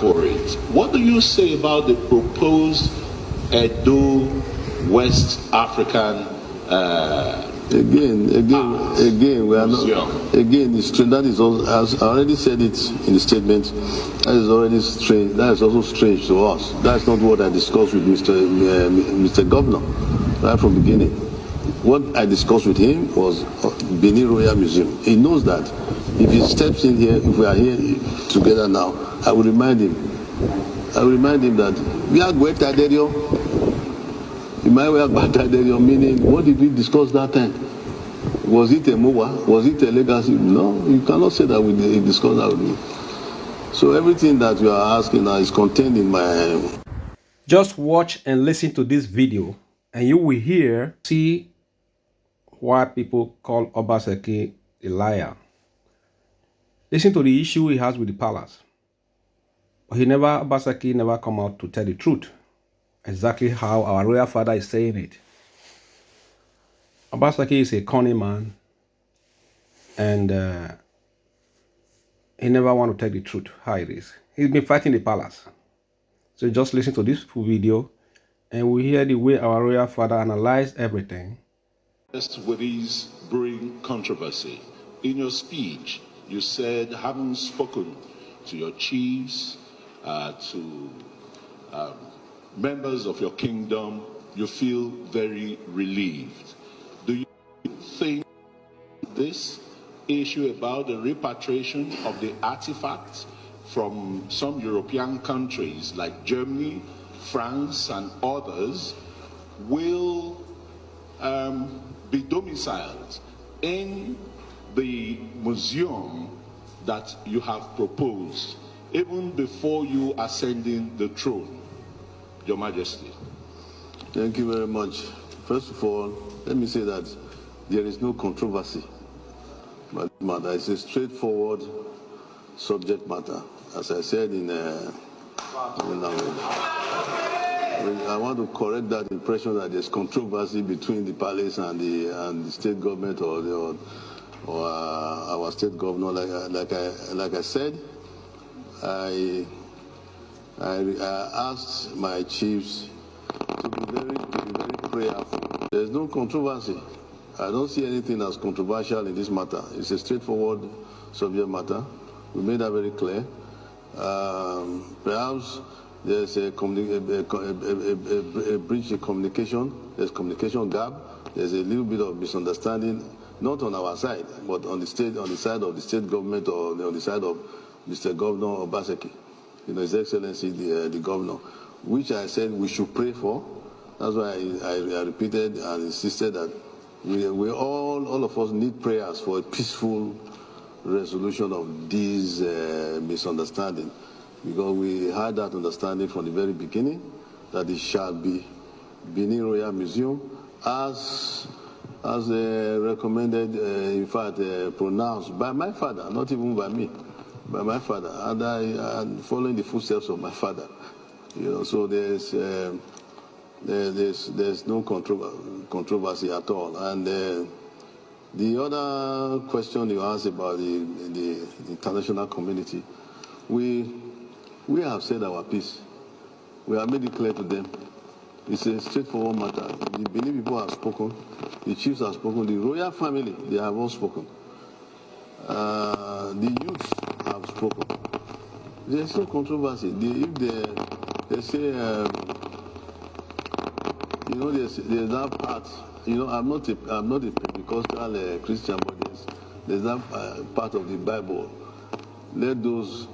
for it. What do you say about the proposed Edo West African Again, we are not. Again, it's strange. That is also, as I already said it in the statement. That is already strange. That is also strange to us. That's not what I discussed with Mr. Governor right from the beginning. What I discussed with him was Benin Royal Museum. He knows that if he steps in here, if we are here together now, I will remind him. I will remind him that we are going to meaning, what did we discuss that time? Was it a MOA? Was it a legacy? No, you cannot say that we discussed that with you. So everything that you are asking now is contained in my... Just watch and listen to this video and you will see why people call Obaseki a liar. Listen to the issue he has with the palace. But Obaseki never come out to tell the truth. Exactly how our royal father is saying it. Obaseki is a cunning man and he never want to tell the truth how it is. He's been fighting the palace. So just listen to this full video and we hear the way our royal father analyzed everything. With these bring controversy. In your speech, you said, having spoken to your chiefs, to members of your kingdom, you feel very relieved. Do you think this issue about the repatriation of the artifacts from some European countries like Germany, France, and others will be domiciled in the museum that you have proposed, even before you ascending the throne, Your Majesty? Thank you very much. First of all, let me say that there is no controversy. But it's a straightforward subject matter. As I said I want to correct that impression that there's controversy between the palace and the state government or our state governor. Like I said, I asked my chiefs to be very prayerful. There's no controversy. I don't see anything as controversial in this matter. It's a straightforward subject matter. We made that very clear. Perhaps there's a breach in communication. There's communication gap. There's a little bit of misunderstanding, not on our side, but on the side of the state government or on the side of Mr. Governor Obaseki, His Excellency the Governor, which I said we should pray for. That's why I repeated and insisted that we all of us need prayers for a peaceful resolution of this misunderstanding, because we had that understanding from the very beginning that it shall be Benin Royal Museum as recommended, in fact, pronounced by my father, not even by me, by my father, and I am following the footsteps of my father. So there's no controversy at all. And the other question you asked about the international community, we have said our piece. We have made it clear to them. It's a straightforward matter. The Benin people have spoken, the chiefs have spoken, the royal family, they have all spoken. The youths have spoken. There's no controversy. If they say, there's that part. I'm not a Pentecostal Christian, but there's that part of the Bible. Let those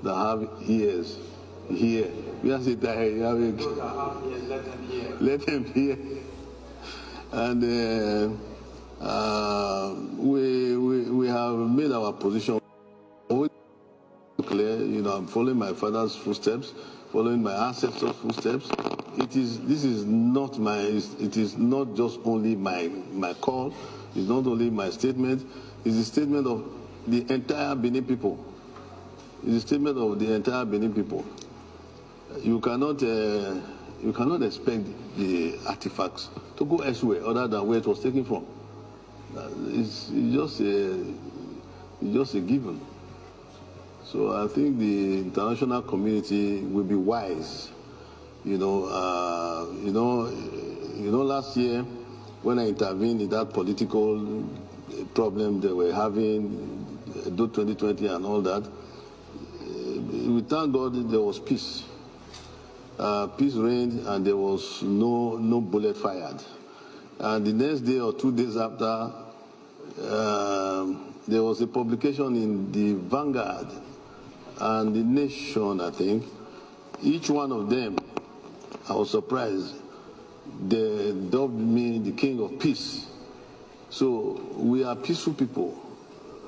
that have ears hear. We are saying that let them hear. And we have made our position clear. I'm following my father's footsteps, following my ancestors' footsteps. It is not just only my call. It's not only my statement. It's a statement of the entire Benin people. It's a statement of the entire Benin people. You cannot expect the artifacts to go elsewhere other than where it was taken from. It's just a given. So I think the international community will be wise. Last year when I intervened in that political problem they were having, 2020 and all that, we thank God there was peace. Peace reigned and there was no bullet fired. And the next day or 2 days after, there was a publication in the Vanguard and the Nation, I think. Each one of them, I was surprised, they dubbed me the King of Peace. So we are peaceful people.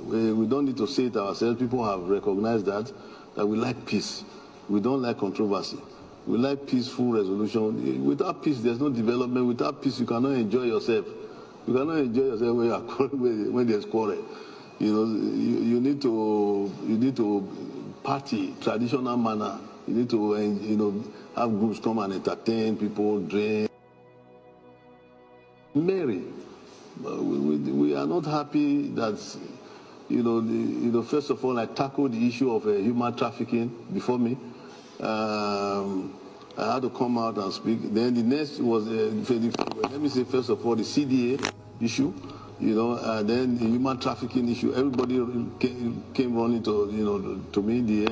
We don't need to say it ourselves. People have recognized that we like peace. We don't like controversy. We like peaceful resolution. Without peace, there's no development. Without peace, you cannot enjoy yourself. You cannot enjoy yourself when there's quarrel. You need to party traditional manner. You need to have groups come and entertain people, drink, merry. We are not happy that first of all, I tackled the issue of human trafficking before me. I had to come out and speak. Then the next was, let me say, first of all, the CDA issue, and then the human trafficking issue. Everybody came running to me. The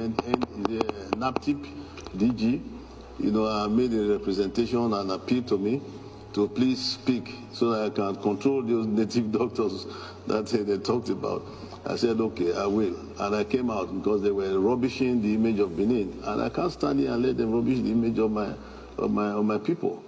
NAPTIP DG, made a representation and appealed to me to please speak so that I can control those native doctors that they talked about. I said, okay, I will. And I came out because they were rubbishing the image of Benin. And I can't stand here and let them rubbish the image of my people.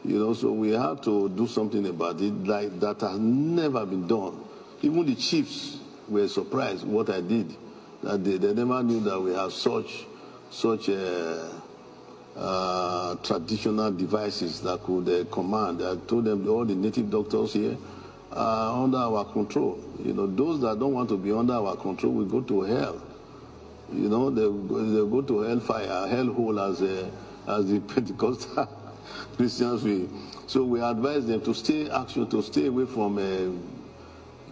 So we have to do something about it. Like that has never been done. Even the chiefs were surprised what I did. That they never knew that we have such traditional devices that could command. I told them all the native doctors here are under our control. Those that don't want to be under our control will go to hell. They'll go to hellfire, hellhole as the Pentecostal Christians will. So we advise them to stay away from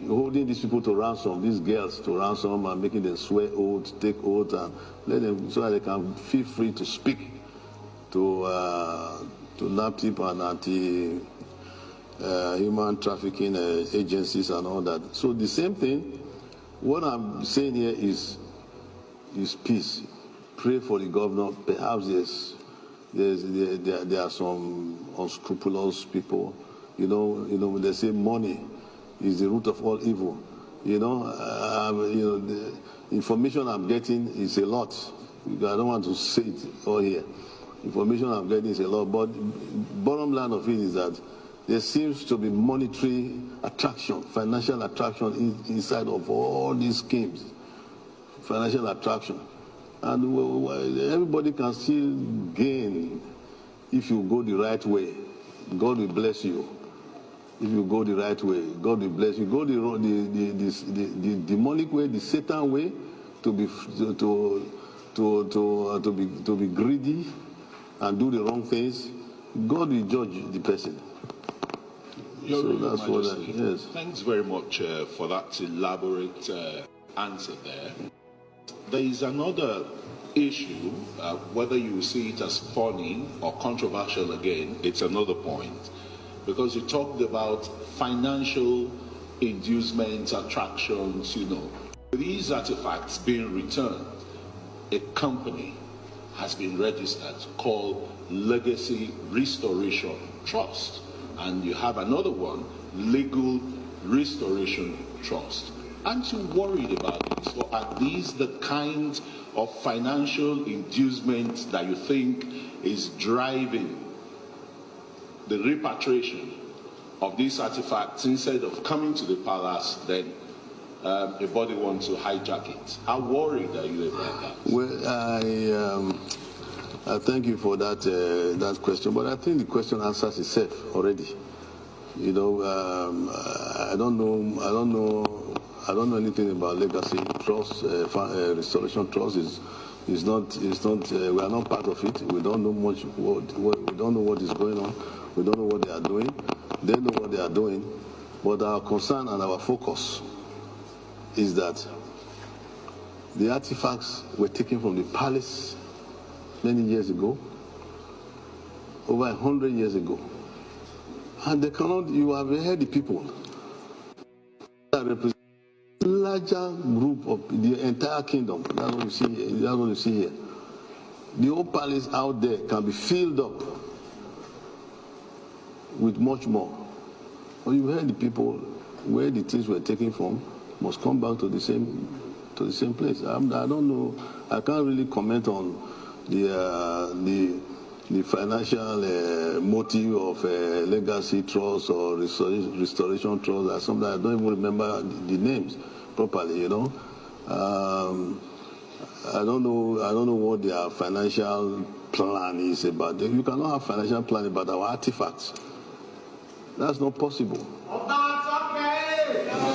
holding these people to ransom, these girls to ransom, and making them swear oaths, take oaths, and let them so that they can feel free to speak to NAPTIP and human trafficking agencies and all that. So the same thing, what I'm saying here is peace. Pray for the governor. Perhaps there are some unscrupulous people. They say money is the root of all evil. The information I'm getting is a lot. I don't want to say it all here. Information I'm getting is a lot, but bottom line of it is that there seems to be monetary attraction, financial attraction inside of all these schemes. Financial attraction. And everybody can still gain if you go the right way. God will bless you. If you go the right way, God will bless you. Go the demonic way, the Satan way, to be greedy and do the wrong things. God will judge the person. So that's what yes. Thanks very much for that elaborate answer there. There is another issue, whether you see it as funny or controversial again, it's another point. Because you talked about financial inducements, attractions, These artifacts being returned, a company has been registered called Legacy Restoration Trust. And you have another one, Legal Restoration Trust. Aren't you worried about this? Or are these the kind of financial inducements that you think is driving the repatriation of these artifacts? Instead of coming to the palace, then a body wants to hijack it. How worried are you about that? Well, I thank you for that question, but I think the question answers itself already. I don't know anything about Legacy Trust, Restoration Trust is not. We are not part of it. We don't know much. We don't know what is going on. We don't know what they are doing. They know what they are doing, but our concern and our focus is that The artifacts were taken from the palace many years ago, over 100 years ago. And they cannot, you have heard the people that represent a larger group of the entire kingdom. That's what you see here. That's what you see here. The old palace out there can be filled up with much more. But you heard the people where the things were taken from must come back to the same place. I don't know. I can't really comment on the financial motive of legacy trust or restoration trust or something. I don't even remember the names properly. You know, I don't know what their financial plan is about. You cannot have financial plan about our artifacts. That's not possible.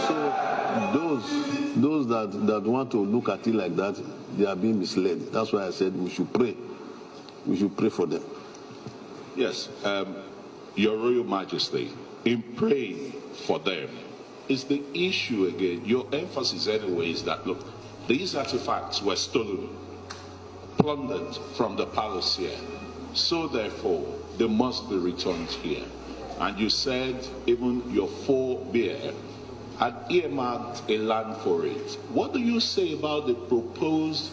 So those that want to look at it like that, they are being misled. That's why I said we should pray. We should pray for them. Yes, Your Royal Majesty, in praying for them, is the issue again, your emphasis anyway is that, look, these artifacts were stolen, plundered from the palace here, so therefore they must be returned here. And you said even your forebear had earmarked a land for it. What do you say about the proposed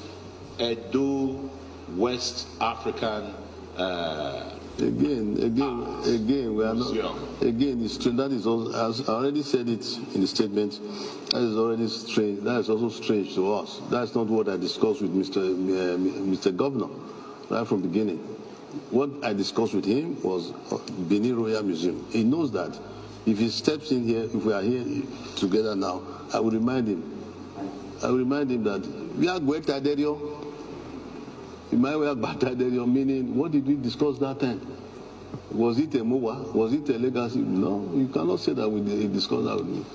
Edo West African Again, we are not. Again, it's strange. That is also, as I already said it in the statement. That is already strange. That is also strange to us. That's not what I discussed with Mr. Governor right from the beginning. What I discussed with him was Benin Royal Museum. He knows that if he steps in here, if we are here together now, I will remind him. That we are going to Aderio. Meaning, what did we discuss that time? Was it a MOA? Was it a legacy? No, you cannot say that we discussed that with me.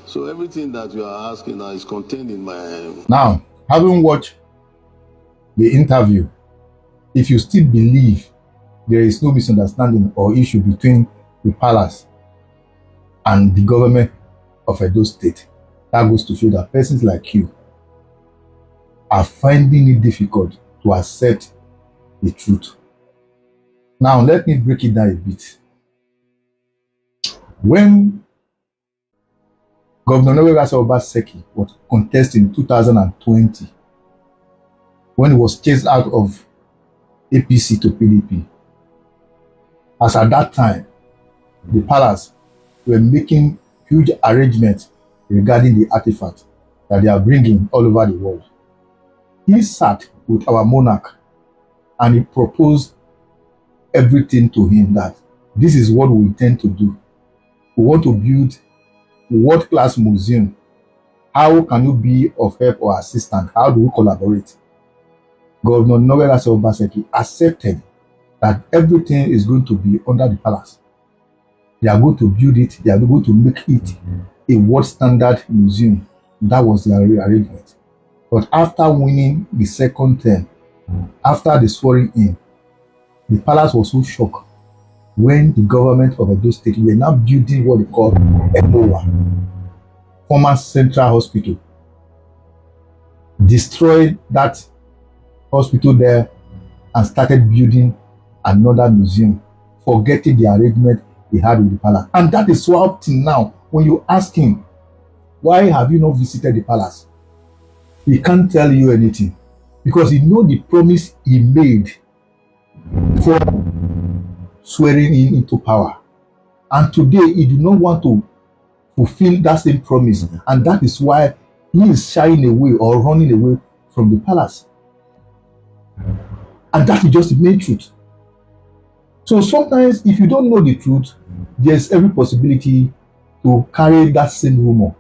So everything that you are asking now is contained in my... Now, having watched the interview, if you still believe there is no misunderstanding or issue between the palace and the government of Edo State, that goes to show that persons like you are finding it difficult to accept the truth. Now, let me break it down a bit. When Governor Obaseki was contesting in 2020, when he was chased out of APC to PDP, as at that time, the palace were making huge arrangements regarding the artifacts that they are bringing all over the world. He sat with our monarch and he proposed everything to him that this is what we intend to do. We want to build a world-class museum. How can you be of help or assistance? How do we collaborate? Governor Obaseki accepted that everything is going to be under the palace. They are going to build it. They are going to make it a world standard museum. That was their arrangement. But after winning the second term, after the swearing in, the palace was so shocked when the government of Edo State were now building what they call EMOA, former Central Hospital, destroyed that hospital there and started building another museum, forgetting the arrangement he had with the palace. And that is why up till now, when you ask him, why have you not visited the palace? He can't tell you anything because he knows the promise he made for swearing in into power. And today he do not want to fulfill that same promise. And that is why he is shying away or running away from the palace. And that is just the main truth. So sometimes if you don't know the truth, there's every possibility to carry that same rumor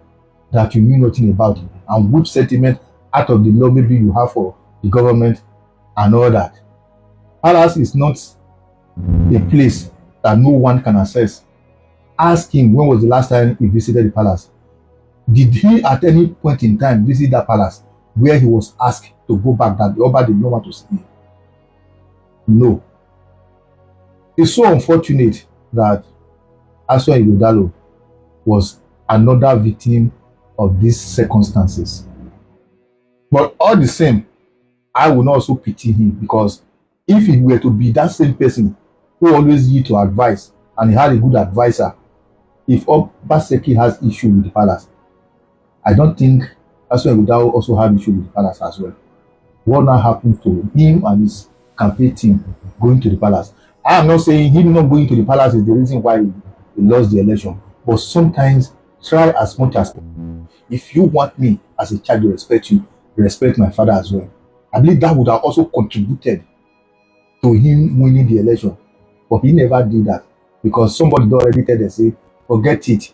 that you knew nothing about and which sentiment out of the law maybe you have for the government and all that. Palace is not a place that no one can access. Ask him when was the last time he visited the palace. Did he at any point in time visit that palace where he was asked to go back that the Oba did not want to see him? No. It's so unfortunate that Aswa Ighodalo was another victim of these circumstances. But all the same, I will not also pity him, because if he were to be that same person who always yield to advice and he had a good advisor, if Obaseki has issue with the palace, I don't think Aswell would also have issue with the palace as well. What now happened to him and his campaign team going to the palace? I am not saying him not going to the palace is the reason why he lost the election, but sometimes try as much as possible. If you want me as a child to respect you, respect my father as well. I believe that would have also contributed to him winning the election, but he never did that, because somebody already tell them, say, forget it,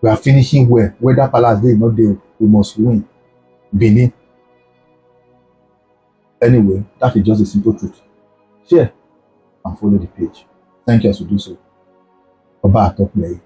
we are finishing well, whether palace day not there, we must win Benin. Anyway, that is just a simple truth. Share and follow the page. Thank you as you do so. Bye-bye. Talk later.